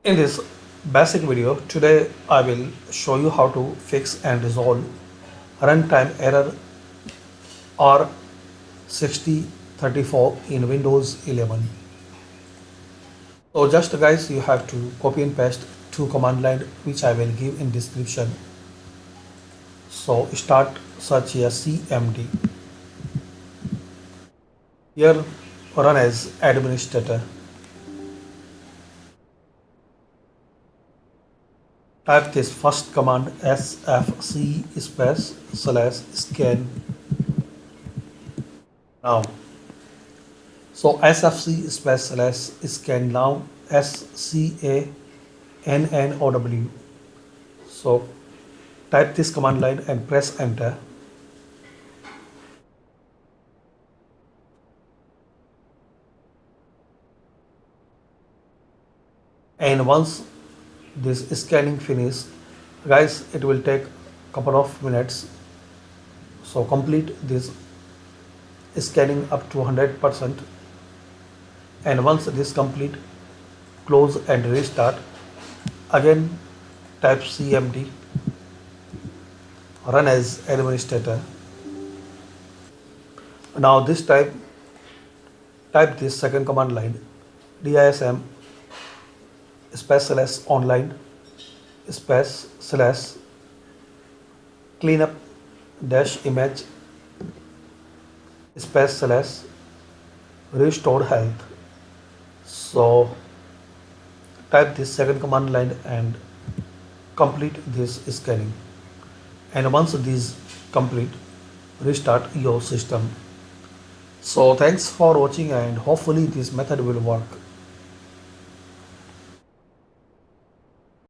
In this basic video, today I will show you how to fix and resolve runtime error r6034 in Windows 11. So just guys, you have to copy and paste two command line which I will give in description. So start search here cmd. Here run as administrator. Type this first command sfc space slash scan now. So sfc space slash scan now SCANNOW. So type this command line and press enter. And once this scanning finish, guys, it will take couple of minutes. So complete this scanning up to 100%. And once this complete, close and restart. Again type cmd, run as administrator. Now this type this second command line dism space slash online space slash cleanup dash image space slash restore health. So type this second command line and complete this scanning. And once these complete, restart your system. So thanks for watching and hopefully this method will work.